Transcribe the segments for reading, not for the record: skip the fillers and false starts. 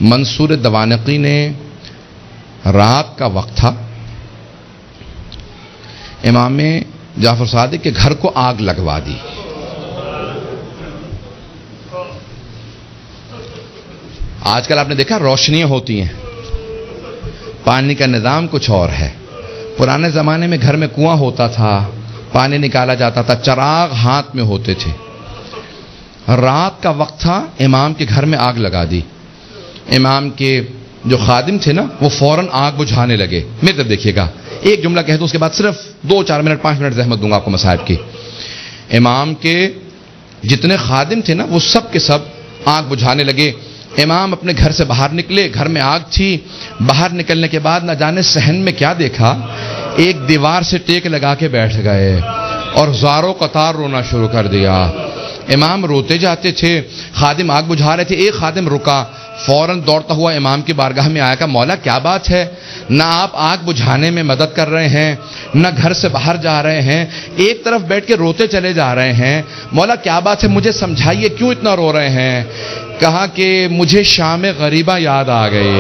منصور دوانقی نے رات کا وقت تھا، امام جعفر صادق کے گھر کو آگ لگوا دی. آج کل آپ نے دیکھا روشنیاں ہوتی ہیں، پانی کا نظام کچھ اور ہے. پرانے زمانے میں گھر میں کنواں ہوتا تھا، پانی نکالا جاتا تھا، چراغ ہاتھ میں ہوتے تھے. رات کا وقت تھا، امام کے گھر میں آگ لگا دی. امام کے جو خادم تھے نا وہ فوراً آگ بجھانے لگے. میری طرف دیکھیے گا، ایک جملہ کہہ دوں اس کے بعد صرف 2-4 منٹ 5 منٹ زحمت دوں گا آپ کو مصائب کی. امام کے جتنے خادم تھے نا وہ سب کے سب آگ بجھانے لگے. امام اپنے گھر سے باہر نکلے، گھر میں آگ تھی. باہر نکلنے کے بعد نہ جانے صحن میں کیا دیکھا، ایک دیوار سے ٹیک لگا کے بیٹھ گئے اور زاروں قطار رونا شروع کر دیا. امام روتے جاتے تھے، خادم آگ بجھا رہے تھے. ایک خادم رکا، فوراً دوڑتا ہوا امام کی بارگاہ میں آیا. کہا مولا کیا بات ہے، نہ آپ آگ بجھانے میں مدد کر رہے ہیں، نہ گھر سے باہر جا رہے ہیں، ایک طرف بیٹھ کے روتے چلے جا رہے ہیں. مولا کیا بات ہے، مجھے سمجھائیے کیوں اتنا رو رہے ہیں. کہا کہ مجھے شام غریبہ یاد آ گئی،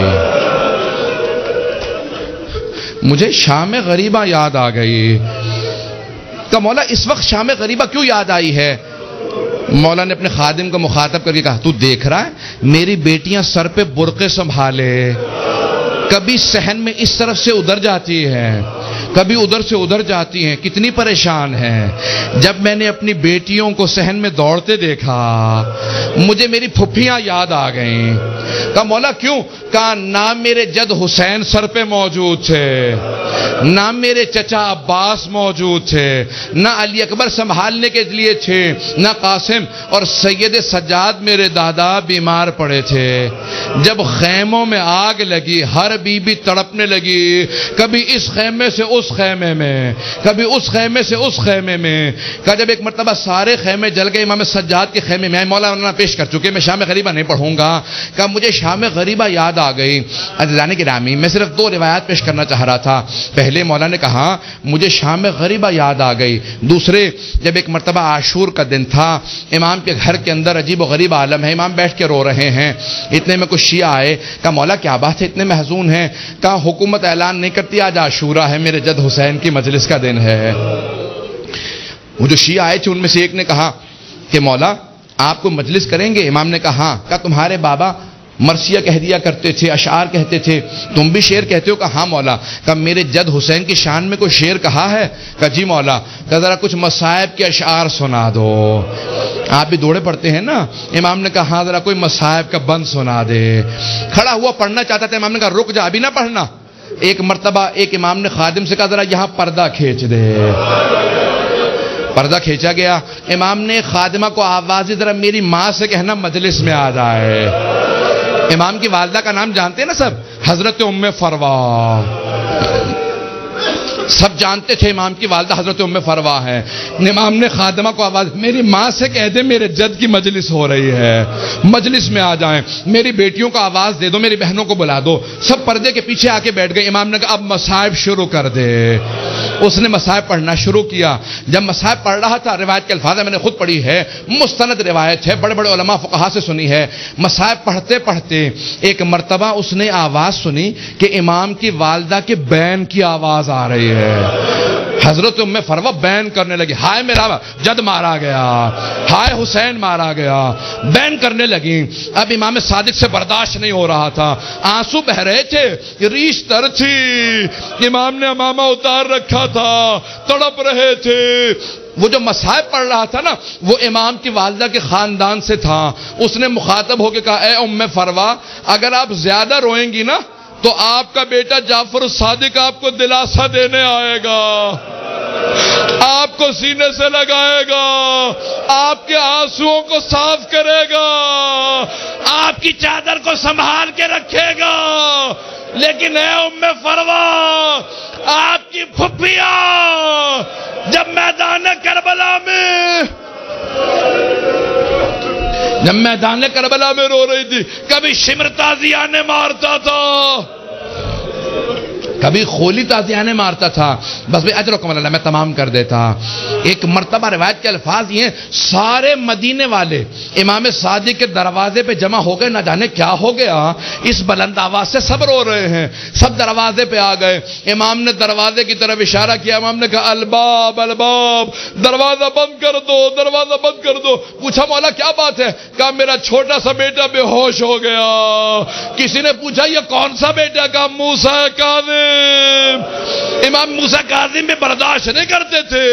مجھے شام غریبہ یاد آ گئی. کہا مولا اس وقت شام غریبہ کیوں یاد آئی ہے. مولا نے اپنے خادم کو مخاطب کر کے کہا تو دیکھ رہا ہے میری بیٹیاں سر پہ برقعے سنبھالے، کبھی صحن میں اس طرف سے ادھر جاتی ہیں، کبھی ادھر سے ادھر جاتی ہیں، کتنی پریشان ہیں. جب میں نے اپنی بیٹیوں کو صحن میں دوڑتے دیکھا مجھے میری پھپھیاں یاد آ گئیں. کہا مولا کیوں. کہا نہ میرے جد حسین سر پہ موجود تھے، نہ میرے چچا عباس موجود تھے، نہ علی اکبر سنبھالنے کے لیے تھے، نہ قاسم، اور سید سجاد میرے دادا بیمار پڑے تھے. جب خیموں میں آگ لگی ہر بی بی تڑپنے لگی، کبھی اس خیمے سے اس خیمے میں، کبھی اس خیمے سے اس خیمے میں. کہ جب ایک مرتبہ سارے خیمے جل گئے، امام سجاد کے خیمے میں مولانا پیش کر چکے، میں شام غریبہ نہیں پڑھوں گا. کہ مجھے شام غریبہ یاد آ گئی. عزیزان گرامی میں صرف 2 روایات پیش کرنا چاہ رہا تھا. پہلے مولا نے کہا مجھے شام غریبہ یاد آ گئی. دوسرے جب ایک مرتبہ عاشور کا دن تھا، امام کے گھر کے اندر عجیب و غریب عالم ہے، امام بیٹھ کے رو رہے ہیں. اتنے میں کچھ شیعہ آئے. کہا مولا کیا بات ہے اتنے محزون ہیں. کہا حکومت اعلان نہیں کرتی آج عاشورہ ہے، میرے جد حسین کی مجلس کا دن ہے. وہ جو شیعہ آئے تھے ان میں سے ایک نے کہا کہ مولا آپ کو مجلس کریں گے. امام نے کہا ہاں. کہا تمہارے بابا مرثیہ کہہ دیا کرتے تھے، اشعار کہتے تھے، تم بھی شعر کہتے ہو. کہا ہاں مولا. کہا میرے جد حسین کی شان میں کوئی شعر کہا ہے. کہا جی مولا. کہا ذرا کچھ مصائب کے اشعار سنا دو. آپ بھی دوڑے پڑتے ہیں نا. امام نے کہا ہاں ذرا کوئی مصائب کا بند سنا دے. کھڑا ہوا پڑھنا چاہتا تھا. امام نے کہا رک جا ابھی نہ پڑھنا. ایک مرتبہ ایک امام نے خادم سے کہا ذرا یہاں پردہ کھینچ دے. پردہ کھینچا گیا. امام نے خادمہ کو آواز دی ذرا میری ماں سے کہنا مجلس میں آ جائے. امام کی والدہ کا نام جانتے ہیں نا سب، حضرت ام فروا. سب جانتے تھے امام کی والدہ حضرت ام فروا ہے. امام نے خادمہ کو آواز میری ماں سے کہہ دے میرے جد کی مجلس ہو رہی ہے، مجلس میں آ جائیں. میری بیٹیوں کو آواز دے دو، میری بہنوں کو بلا دو. سب پردے کے پیچھے آ کے بیٹھ گئے. امام نے کہا اب مصائب شروع کر دے. اس نے مصائب پڑھنا شروع کیا. جب مصائب پڑھ رہا تھا، روایت کے الفاظ میں نے خود پڑھی ہے، مستند روایت ہے، بڑے بڑے علماء فقہا سے سنی ہے. مصائب پڑھتے پڑھتے ایک مرتبہ اس نے آواز سنی کہ امام کی والدہ کے بین کی آواز آ رہی ہے. حضرت ام فروا بین کرنے لگی، ہائے میرا جد مارا گیا، ہائے حسین مارا گیا. بین کرنے لگی. اب امام صادق سے برداشت نہیں ہو رہا تھا، آنسو بہ رہے تھے، ریش تر تھی. امام نے امامہ اتار رکھا تھا، تڑپ رہے تھے. وہ جو مصائب پڑھ رہا تھا نا وہ امام کی والدہ کے خاندان سے تھا. اس نے مخاطب ہو کے کہا اے ام فروا اگر آپ زیادہ روئیں گی نا تو آپ کا بیٹا جعفر صادق آپ کو دلاسا دینے آئے گا، آپ کو سینے سے لگائے گا، آپ کے آنسوؤں کو صاف کرے گا، آپ کی چادر کو سنبھال کے رکھے گا. لیکن اے ام فروا آپ کی پھپھیاں جب میدان کربلا میں رو رہی تھی، کبھی شمر تازیانہ مارتا تھا، کبھی خولی تازیانے مارتا تھا. بس بھائی اجر و کمال اللہ میں تمام کر دیتا. ایک مرتبہ روایت کے الفاظ یہ ہیں سارے مدینے والے امام صادق کے دروازے پہ جمع ہو گئے. نہ جانے کیا ہو گیا, اس بلند آواز سے سب رو رہے ہیں. سب دروازے پہ آ گئے. امام نے دروازے کی طرف اشارہ کیا. امام نے کہا الباب الباب, دروازہ بند کر دو, دروازہ بند کر دو. پوچھا مولا کیا بات ہے؟ کہا میرا چھوٹا سا بیٹا بے ہوش ہو گیا. کسی نے پوچھا یہ کون سا بیٹا؟ کہا موسیٰ کاظم. امام موسیٰ کاظم میں برداشت نہیں کرتے تھے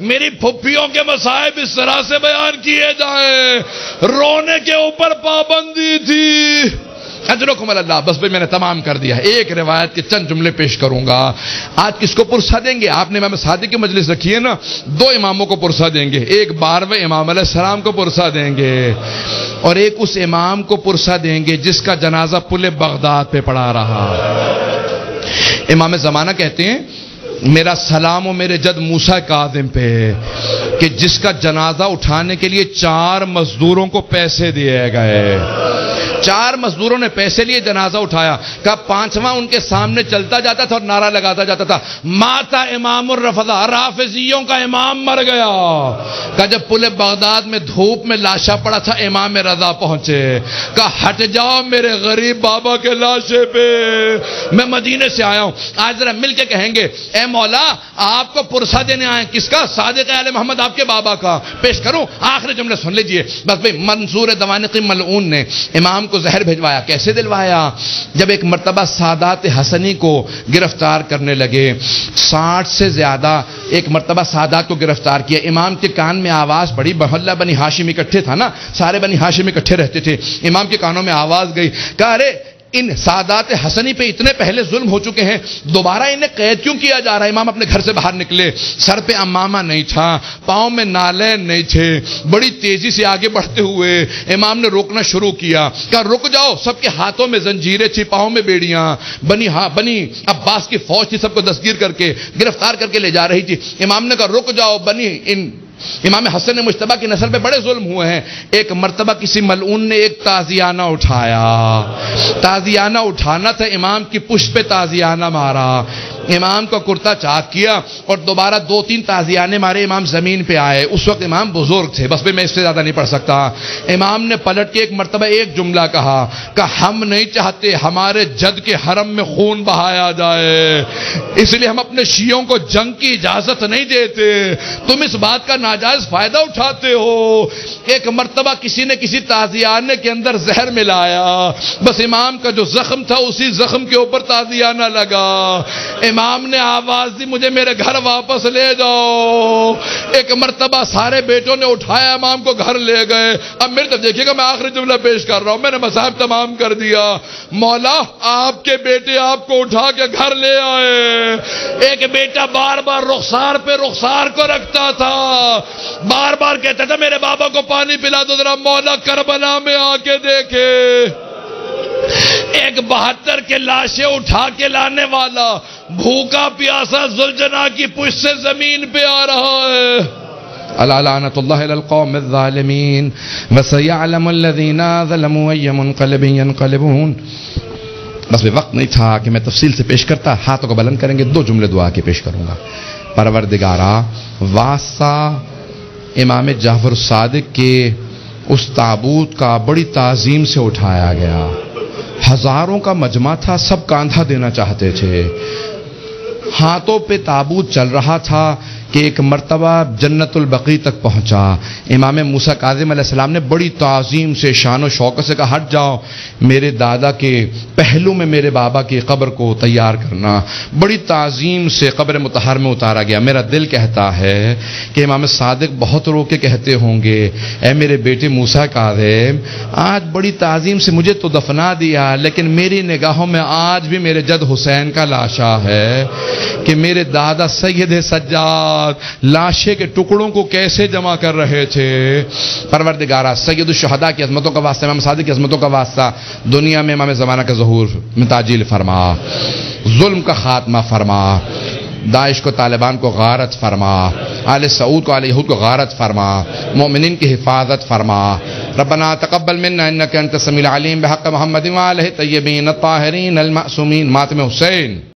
میری پھپھیوں کے مصائب اس طرح سے بیان کیے جائیں. رونے کے اوپر پابندی تھی. اجرکم اللہ. بس بھائی میں نے تمام کر دیا. ایک روایت کے چند جملے پیش کروں گا. آج کس کو پرسہ دیں گے؟ آپ نے امام صادق کی مجلس رکھی ہے نا, دو اماموں کو پرسہ دیں گے. ایک 12ویں امام علیہ السلام کو پرسہ دیں گے, اور ایک اس امام کو پرسہ دیں گے جس کا جنازہ پل بغداد پہ پڑا رہا. امام زمانہ کہتے ہیں میرا سلام و میرے جد موسیٰ کاظم پہ کہ جس کا جنازہ اٹھانے کے لیے 4 مزدوروں کو پیسے دیے گئے. 4 مزدوروں نے پیسے لیے, جنازہ اٹھایا. کہا 5واں ان کے سامنے چلتا جاتا تھا اور نعرہ لگاتا جاتا تھا ماتا امام الرفضہ, رافضیوں کا امام مر گیا. کہا جب پل بغداد میں دھوپ میں لاشا پڑا تھا امام رضا پہنچے. کہا ہٹ جاؤ میرے غریب بابا کے لاشے پہ, میں مدینے سے آیا ہوں. آج ذرا مل کے کہیں گے اے مولا آپ کو پرسہ دینے آئے. کس کا؟ صادق آل محمد آپ کے بابا کا. پیش کروں آخری جملے سن لیجئے. بس بھئی منصور دوانقی ملعون نے امام کو زہر بھجوایا. کیسے دلوایا؟ جب ایک مرتبہ سادات حسنی کو گرفتار کرنے لگے, 60 سے زیادہ ایک مرتبہ سادات کو گرفتار کیا. امام کے کان میں آواز پڑی. محلہ بنی ہاشم اکٹھے تھا نا, سارے بنی ہاشم اکٹھے رہتے تھے. امام کے کانوں میں آواز گئی. کہا ارے ان سادات حسنی پہ اتنے پہلے ظلم ہو چکے ہیں, دوبارہ انہیں قید کیوں کیا جا رہا ہے؟ امام اپنے گھر سے باہر نکلے. سر پہ امامہ نہیں تھا, پاؤں میں نالین نہیں تھے. بڑی تیزی سے آگے بڑھتے ہوئے امام نے روکنا شروع کیا. کہا رک جاؤ. سب کے ہاتھوں میں زنجیریں تھی, پاؤں میں بیڑیاں. بنی عباس کی فوج تھی, سب کو دستگیر کر کے گرفتار کر کے لے جا رہی تھی. امام نے کہا رک جاؤ, امام حسن مجتبیٰ کی نسل پہ بڑے ظلم ہوئے ہیں. ایک مرتبہ کسی ملعون نے ایک تازیانہ اٹھایا. تازیانہ اٹھانا تھا, امام کی پشت پہ تازیانہ مارا. امام کا کرتا چاک کیا اور دوبارہ 2-3 تازیانے مارے. امام زمین پہ آئے. اس وقت امام بزرگ تھے. بس میں اس سے زیادہ نہیں پڑھ سکتا. امام نے پلٹ کے ایک مرتبہ ایک جملہ کہا کہ ہم نہیں چاہتے ہمارے جد کے حرم میں خون بہایا جائے, اس لیے ہم اپنے شیعوں کو جنگ کی اجازت نہیں دیتے. تم اس بات کا ناجائز فائدہ اٹھاتے ہو. ایک مرتبہ کسی نے کسی تازیانے کے اندر زہر ملایا. بس امام کا جو زخم تھا اسی زخم کے اوپر تازیانہ لگا. امام نے آواز دی مجھے میرے گھر واپس لے جاؤ. ایک مرتبہ سارے بیٹوں نے اٹھایا, امام کو گھر لے گئے. اب میرے طرف دیکھیے گا, میں آخری جملہ پیش کر رہا ہوں. میں نے مصائب تمام کر دیا. مولا آپ کے بیٹے آپ کو اٹھا کے گھر لے آئے. ایک بیٹا بار بار رخسار پہ رخسار کو رکھتا تھا, بار بار کہتا تھا میرے بابا کو پانی پلا دو ذرا, مولا کربلا میں آ کے دیکھے. ایک 72 کے لاشیں اٹھا کے لانے والا بھوکا پیاسا ذوالجناح کی پشت سے زمین پہ آ رہا ہے. الا لعنت اللہ علی القوم الظالمین وسيعلم الذين ظلموا اي منقلب ينقلبون. بس بھی وقت نہیں تھا کہ میں تفصیل سے پیش کرتا. ہاتھوں کو بلند کریں گے, 2 جملے دعا کے پیش کروں گا. پروردگارا, واسطہ امام جعفر الصادق کے اس تابوت کا بڑی تعظیم سے اٹھایا گیا. ہزاروں کا مجمع تھا, سب کاندھا دینا چاہتے تھے. ہاتھوں پہ تابوت چل رہا تھا کہ ایک مرتبہ جنت البقیع تک پہنچا. امام موسیٰ کاظم علیہ السلام نے بڑی تعظیم سے شان و شوکت سے کہا ہٹ جاؤ, میرے دادا کے پہلو میں میرے بابا کی قبر کو تیار کرنا. بڑی تعظیم سے قبر مطہر میں اتارا گیا. میرا دل کہتا ہے کہ امام صادق بہت رو کے کہتے ہوں گے اے میرے بیٹے موسیٰ کاظم, آج بڑی تعظیم سے مجھے تو دفنا دیا, لیکن میری نگاہوں میں آج بھی میرے جد حسین کا لاشا ہے کہ میرے دادا سید سجاد لاشے کے ٹکڑوں کو کیسے جمع کر رہے تھے. پروردگارا, سید الشہداء کی عظمتوں کا واسطہ, امام صادق کی عظمتوں کا واسطہ, دنیا میں امام زمانہ کا ظہور میں تعجیل فرما, ظلم کا خاتمہ فرما, داعش کو طالبان کو غارت فرما, آل سعود کو آل یہود کو غارت فرما, مومنین کی حفاظت فرما. ربنا تقبل منا انک انت السمیع العلیم بحق محمد وآلہ الطیبین الطاہرین المعصومین. ماتم حسین.